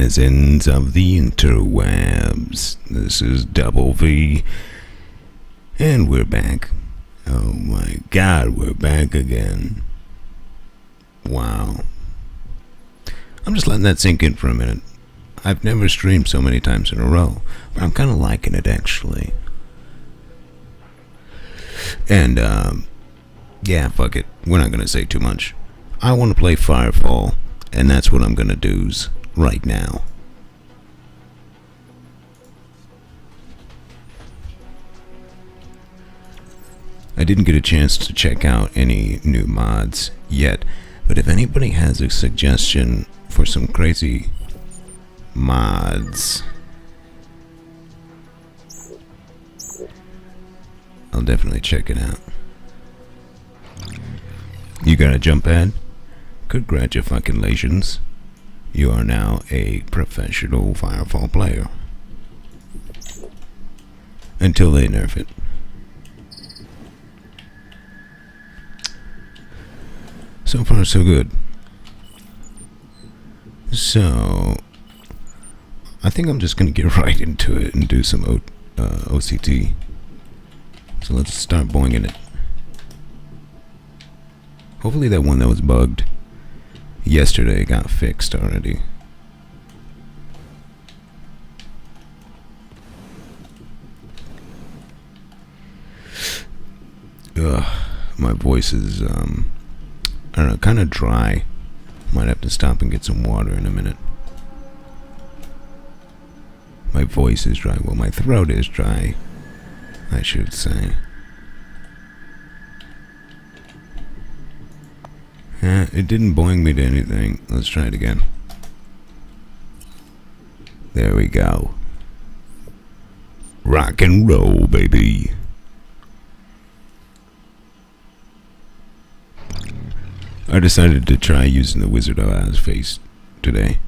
denizens of the interwebs. This is Double V, and we're back. Oh my god, we're back again. Wow. I'm just letting that sink in for a minute. I've never streamed so many times in a row, but I'm kind of liking it, actually. And, yeah, fuck it. We're not going to say too much. I want to play Firefall, and that's what I'm going to do right now. I didn't get a chance to check out any new mods yet, but if anybody has a suggestion for some crazy mods, I'll definitely check it out. You got a jump pad? Congratulations. You are now a professional Firefall player. Until they nerf it. So far, so good. So, I think I'm just going to get right into it and do some OCT. So let's start boinging it. Hopefully that one that was bugged yesterday got fixed already. Ugh, my voice is, I don't know, kind of dry. Might have to stop and get some water in a minute. My voice is dry. Well, my throat is dry, I should say. It didn't boing me to anything. Let's try it again. There we go. Rock and roll, baby. I decided to try using the Wizard of Oz face today,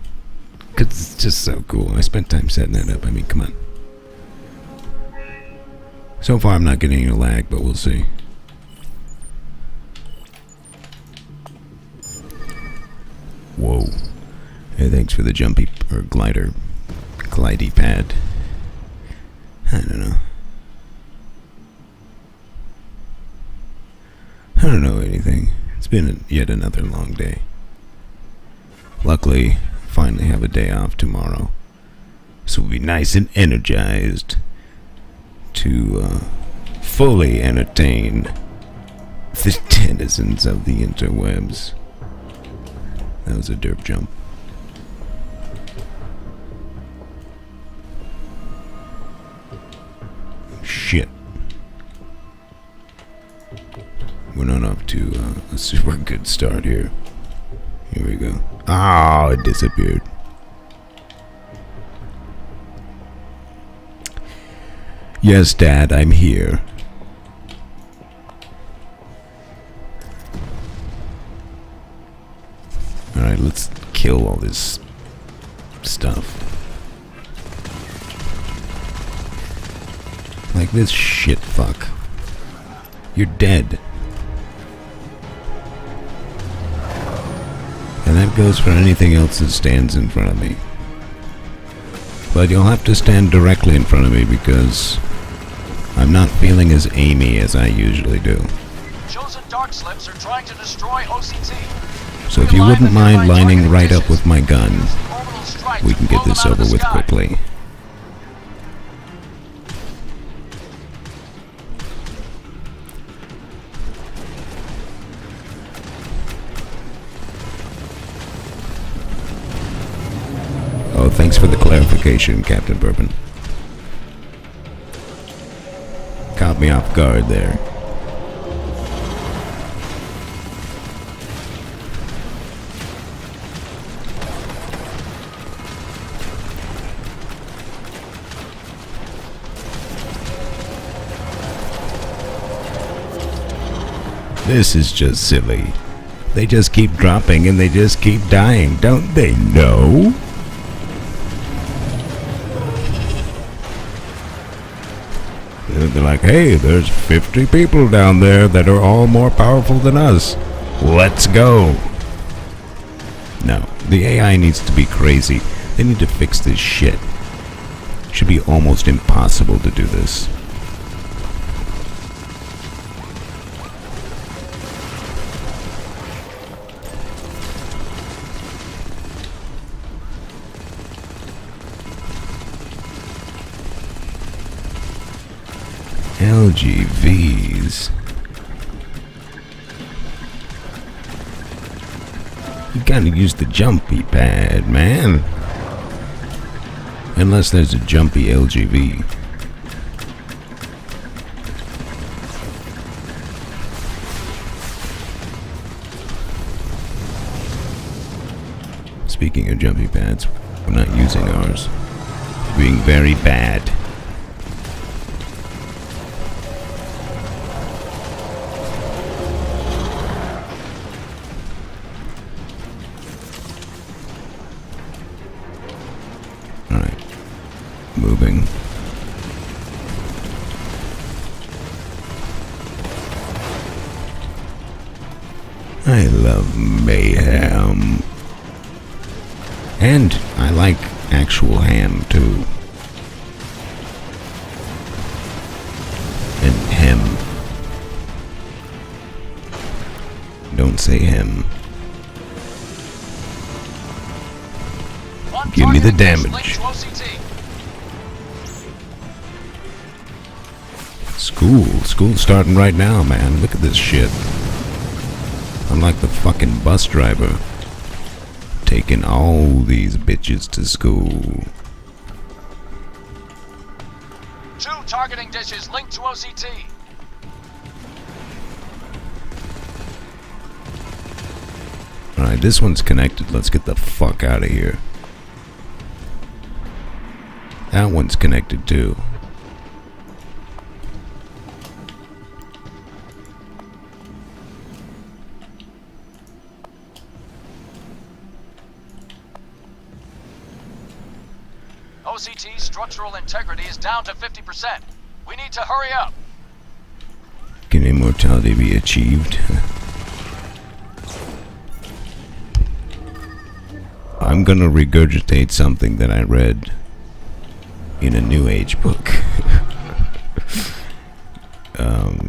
because it's just so cool. I spent time setting that up. I mean, come on. So far I'm not getting any lag, but we'll see. Whoa. Hey, thanks for the jumpy or glidey pad. I don't know. I don't know anything. It's been yet another long day. Luckily, finally have a day off tomorrow, so we'll be nice and energized to fully entertain the denizens of the interwebs. That was a derp jump. Shit. We're not off to a super good start here. Here we go. Oh, it disappeared. Yes, Dad, I'm here. Alright, let's kill all this stuff. Like this shit fuck. You're dead. And that goes for anything else that stands in front of me. But you'll have to stand directly in front of me because I'm not feeling as aimy as I usually do. Chosen dark slips are trying to destroy OCT. So if you wouldn't mind lining right up with my gun, we can get this over with quickly. Oh, thanks for the clarification, Captain Bourbon. Caught me off guard there. This is just silly. They just keep dropping and they just keep dying, don't they know? They're like, hey, there's 50 people down there that are all more powerful than us. Let's go. No, the AI needs to be crazy. They need to fix this shit. Should be almost impossible to do this. LGVs. You gotta use the jumpy pad, man. Unless there's a jumpy LGV. Speaking of jumpy pads, we're not using ours. Being very bad. Moving. I love mayhem. And I like actual ham too. And hem. Don't say hem. Give me the damage. School's starting right now, man. Look at this shit. I'm like the fucking bus driver. Taking all these bitches to school. 2 targeting dishes linked to OCT. Alright, this one's connected. Let's get the fuck out of here. That one's connected too. OCT structural integrity is down to 50%. We need to hurry up. Can immortality be achieved? I'm gonna regurgitate something that I read in a New Age book.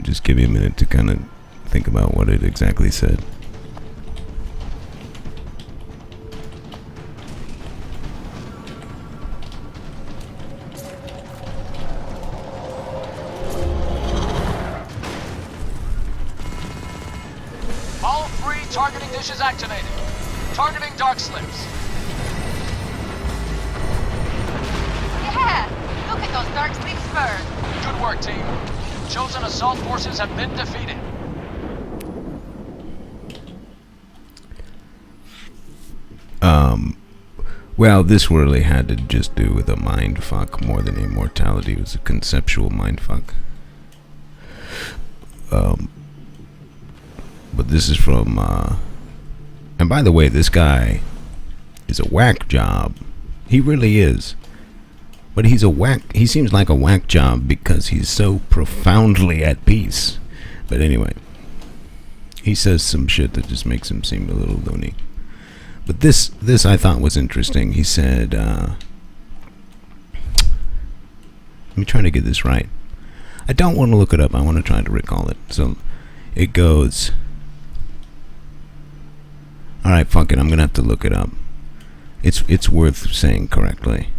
Just give me a minute to kind of think about what it exactly said. All 3 targeting dishes activated. Targeting dark slips. Yeah! Look at those dark sleep spurs. Good work, team. Chosen assault forces have been defeated. Well, this really had to just do with a mindfuck more than immortality. It was a conceptual mindfuck. But this is from, and by the way, this guy is a whack job. He really is. But he seems like a whack job because he's so profoundly at peace. But anyway, he says some shit that just makes him seem a little loony. But this I thought was interesting. He said, let me try to get this right. I don't want to look it up. I want to try to recall it. So it goes, alright, fuck it. I'm going to have to look it up. It's worth saying correctly.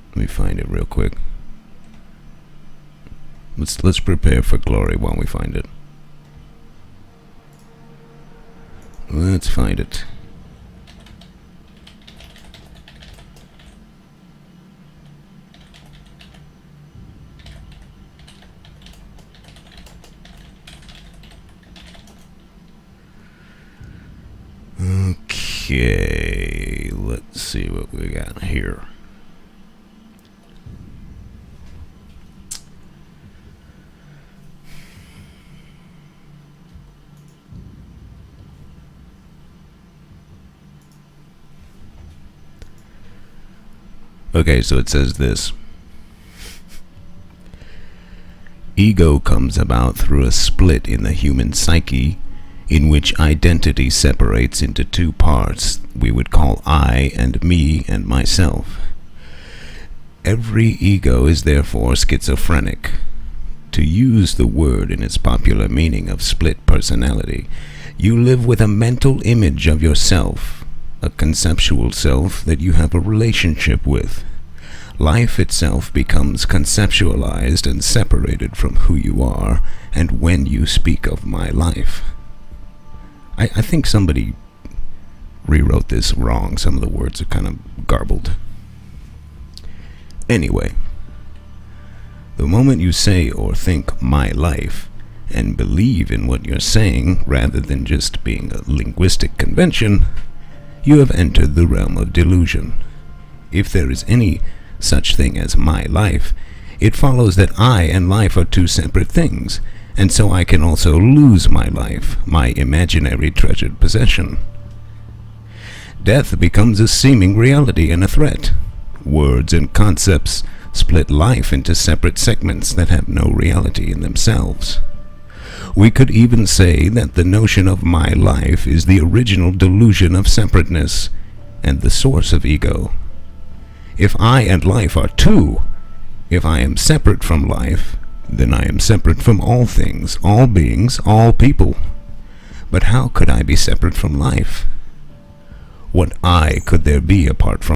Let me find it real quick. Let's prepare for glory while we find it. Let's find it. Okay, let's see what we got here. Okay, so it says this. Ego comes about through a split in the human psyche in which identity separates into two parts we would call I and me and myself. Every ego is therefore schizophrenic. To use the word in its popular meaning of split personality, you live with a mental image of yourself, a conceptual self that you have a relationship with. Life itself becomes conceptualized and separated from who you are and when you speak of my life. I think somebody rewrote this wrong. Some of the words are kind of garbled. Anyway, the moment you say or think my life and believe in what you're saying rather than just being a linguistic convention, you have entered the realm of delusion. If there is any such thing as my life, it follows that I and life are two separate things, and so I can also lose my life, my imaginary treasured possession. Death becomes a seeming reality and a threat. Words and concepts split life into separate segments that have no reality in themselves. We could even say that the notion of my life is the original delusion of separateness and the source of ego. If I and life are two, if I am separate from life, then I am separate from all things, all beings, all people. But how could I be separate from life? What I could there be apart from